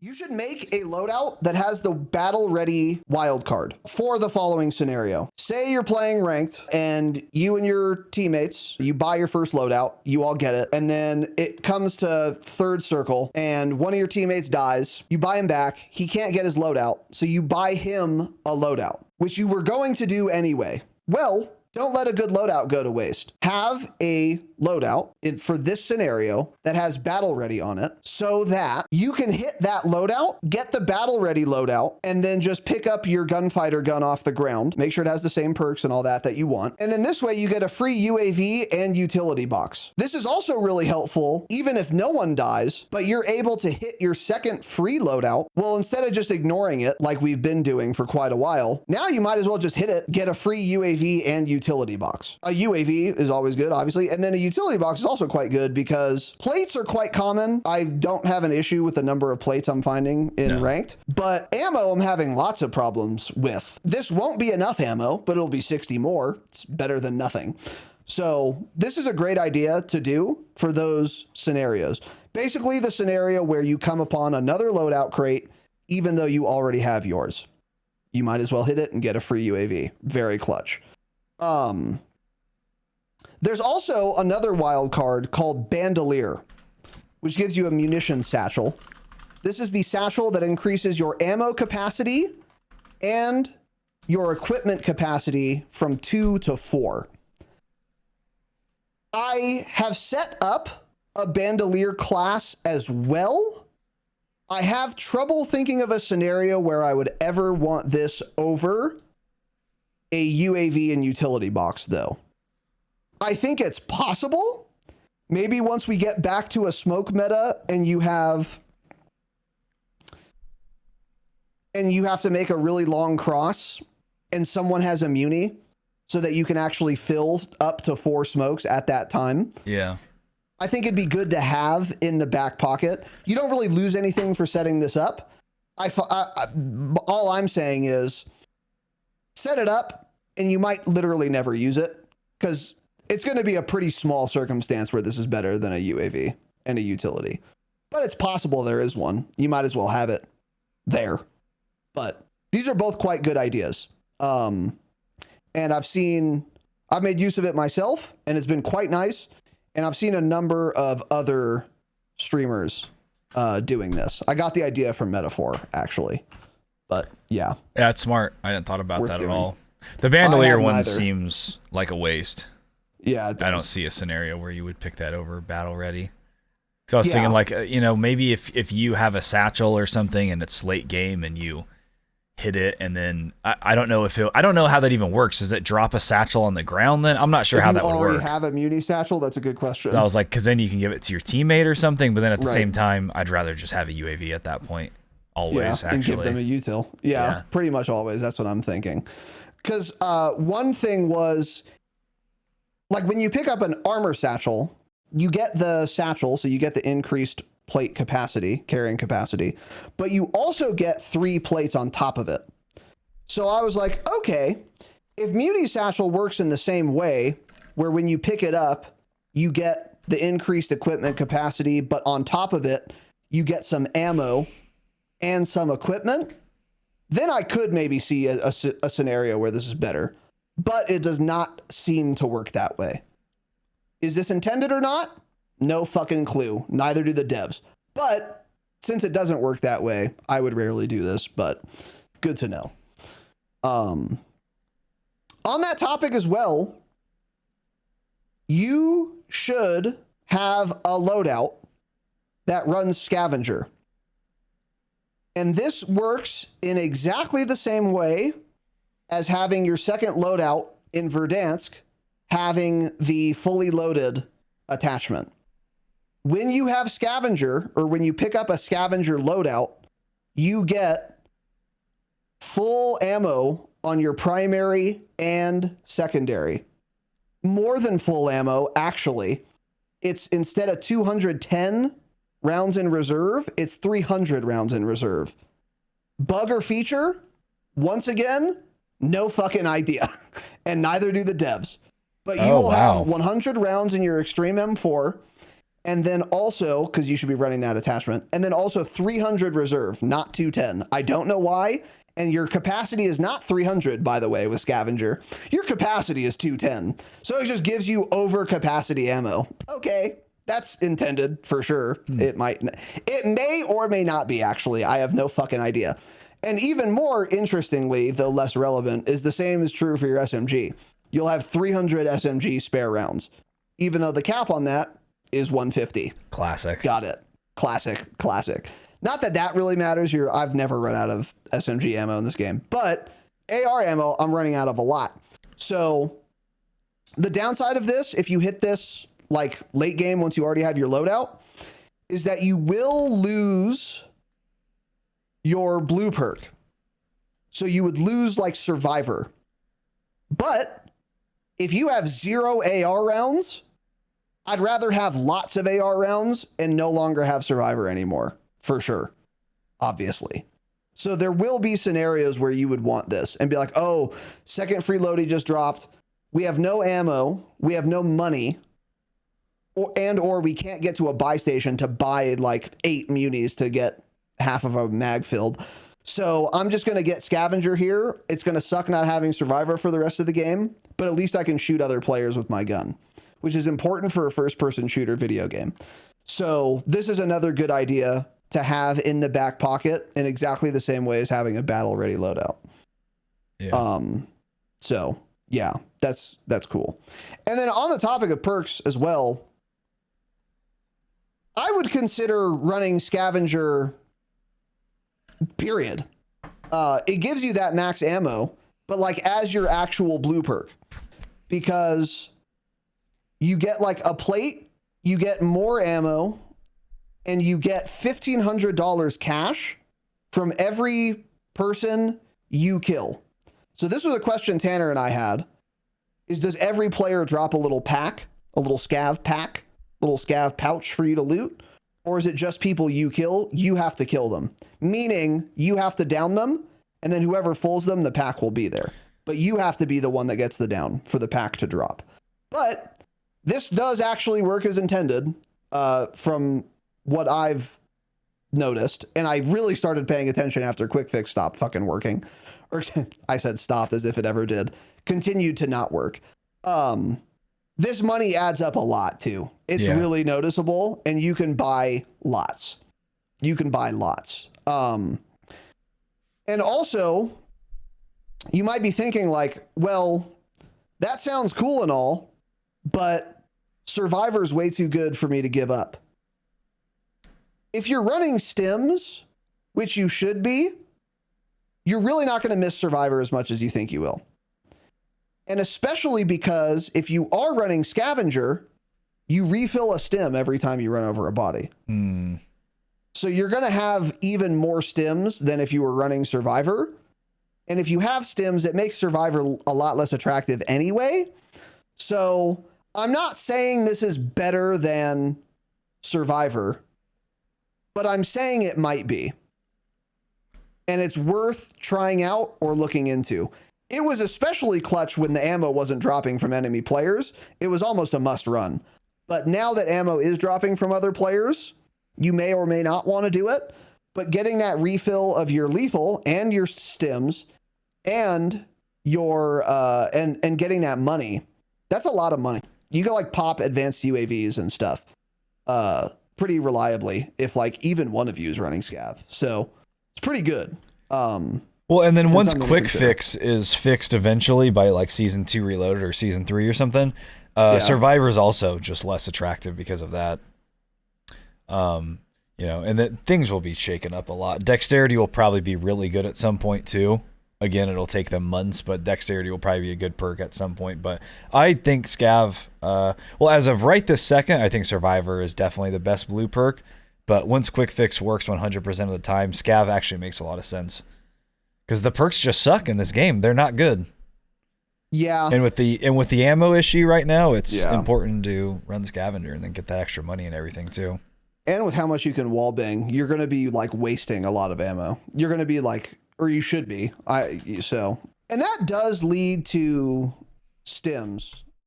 You should make a loadout that has the battle ready wildcard for the following scenario. Say you're playing ranked and you and your teammates, you buy your first loadout, you all get it. And then it comes to third circle and one of your teammates dies. You buy him back. He can't get his loadout. So you buy him a loadout, which you were going to do anyway. Well, don't let a good loadout go to waste. Have a loadout for this scenario that has battle ready on it so that you can hit that loadout, get the battle ready loadout, and then just pick up your gunfighter gun off the ground. Make sure it has the same perks and all that you want. And then this way you get a free UAV and utility box. This is also really helpful even if no one dies, but you're able to hit your second free loadout. Well, instead of just ignoring it like we've been doing for quite a while, now you might as well just hit it, get a free UAV and utility box. A UAV is always good, obviously, and then a utility box is also quite good because plates are quite common. I don't have an issue with the number of plates I'm finding in ranked, but ammo I'm having lots of problems with. This won't be enough ammo, but it'll be 60 more. It's better than nothing. So this is a great idea to do for those scenarios. Basically the scenario where you come upon another loadout crate, even though you already have yours. You might as well hit it and get a free UAV. Very clutch. There's also another wild card called Bandelier, which gives you a munition satchel. This is the satchel that increases your ammo capacity and your equipment capacity from 2 to 4. I have set up a Bandelier class as well. I have trouble thinking of a scenario where I would ever want this over a UAV and utility box, though. I think it's possible. Maybe once we get back to a smoke meta and you have to make a really long cross and someone has a muni so that you can actually fill up to 4 smokes at that time. Yeah. I think it'd be good to have in the back pocket. You don't really lose anything for setting this up. All I'm saying is set it up and you might literally never use it because it's going to be a pretty small circumstance where this is better than a UAV and a utility. But it's possible there is one. You might as well have it there. But these are both quite good ideas. And I've made use of it myself and it's been quite nice. And I've seen a number of other streamers doing this. I got the idea from Metaphor, actually. But yeah. Yeah, it's smart. I hadn't thought about that at all. The Bandelier one seems like a waste. Yeah, I don't see a scenario where you would pick that over battle ready. So I was thinking like, maybe if you have a satchel or something and it's late game and you hit it and then I don't know I don't know how that even works. Does it drop a satchel on the ground then? I'm not sure how that would work. If you already have a muni satchel, that's a good question. So I was like, because then you can give it to your teammate or something, but then at the same time, I'd rather just have a UAV at that point. Always, actually. And give them a util. Yeah, pretty much always. That's what I'm thinking. Because one thing was, like when you pick up an armor satchel, you get the satchel, so you get the increased plate capacity, carrying capacity, but you also get 3 plates on top of it. So I was like, okay, if Muni Satchel works in the same way, where when you pick it up, you get the increased equipment capacity, but on top of it, you get some ammo and some equipment, then I could maybe see a scenario where this is better. But it does not seem to work that way. Is this intended or not? No fucking clue. Neither do the devs. But since it doesn't work that way, I would rarely do this, but good to know. On that topic as well, you should have a loadout that runs Scavenger. And this works in exactly the same way as having your second loadout in Verdansk having the fully loaded attachment. When you have Scavenger, or when you pick up a Scavenger loadout, you get full ammo on your primary and secondary. More than full ammo, actually. It's instead of 210 rounds in reserve, it's 300 rounds in reserve. Bug or feature? Once again, no fucking idea. And neither do the devs. But you will have 100 rounds in your Extreme M4, And then also, because you should be running that attachment, and then also 300 reserve, not 210. I don't know why. And your capacity is not 300, by the way, with Scavenger. Your capacity is 210. So it just gives you over capacity ammo. Okay, that's intended for sure. It may or may not be, actually. I have no fucking idea. And even more interestingly, though less relevant, is the same is true for your SMG. You'll have 300 SMG spare rounds, even though the cap on that is 150. Classic. Got it. Classic. Not that that really matters. I've never run out of SMG ammo in this game, but AR ammo, I'm running out of a lot. So the downside of this, if you hit this like late game, once you already have your loadout, is that you will lose your blue perk. So you would lose like Survivor. But if you have 0 AR rounds, I'd rather have lots of AR rounds and no longer have Survivor anymore, for sure, obviously. So there will be scenarios where you would want this and be like, oh, second free loadie just dropped. We have no ammo. We have no money. Or we can't get to a buy station to buy like 8 munis to get half of a mag filled. So I'm just going to get Scavenger here. It's going to suck not having Survivor for the rest of the game, but at least I can shoot other players with my gun, which is important for a first-person shooter video game. So this is another good idea to have in the back pocket in exactly the same way as having a battle-ready loadout. Yeah. So yeah, that's cool. And then on the topic of perks as well, I would consider running Scavenger, period. It gives you that max ammo, but like as your actual blue perk, because you get like a plate, you get more ammo, and you get $1,500 cash from every person you kill. So this was a question Tanner and I had, is does every player drop a little pack, a little scav pack, little scav pouch for you to loot? Or is it just people you kill? You have to kill them, meaning you have to down them, and then whoever fulls them, the pack will be there. But you have to be the one that gets the down for the pack to drop. But this does actually work as intended, from what I've noticed. And I really started paying attention after Quick Fix stopped fucking working. Or I said stopped as if it ever did. Continued to not work. This money adds up a lot too. It's really noticeable, and you can buy lots. And also, you might be thinking like, well, that sounds cool and all, but Survivor's way too good for me to give up. If you're running stims, which you should be, you're really not going to miss Survivor as much as you think you will. And especially because if you are running Scavenger, you refill a stim every time you run over a body. So you're going to have even more stims than if you were running Survivor. And if you have stims, it makes Survivor a lot less attractive anyway. So I'm not saying this is better than Survivor, but I'm saying it might be. And it's worth trying out or looking into. It was especially clutch when the ammo wasn't dropping from enemy players. It was almost a must run. But now that ammo is dropping from other players, you may or may not want to do it. But getting that refill of your lethal and your stims and your and getting that money, that's a lot of money. You can like pop advanced UAVs and stuff pretty reliably if like even one of you is running scav. So it's pretty good. Well, and then once Quick Fix is fixed eventually by like season 2 Reloaded or season 3 or something, Survivor is also just less attractive because of that. You know, and that things will be shaken up a lot. Dexterity will probably be really good at some point too. Again, it'll take them months, but Dexterity will probably be a good perk at some point. But I think Scav, well, as of right this second, I think Survivor is definitely the best blue perk. But once Quick Fix works 100% of the time, Scav actually makes a lot of sense. Because the perks just suck in this game. They're not good. Yeah. And with the ammo issue right now, it's important to run Scavenger and then get that extra money and everything too. And with how much you can wallbang, you're going to be like wasting a lot of ammo. You're going to be like, or you should be. And that does lead to stims.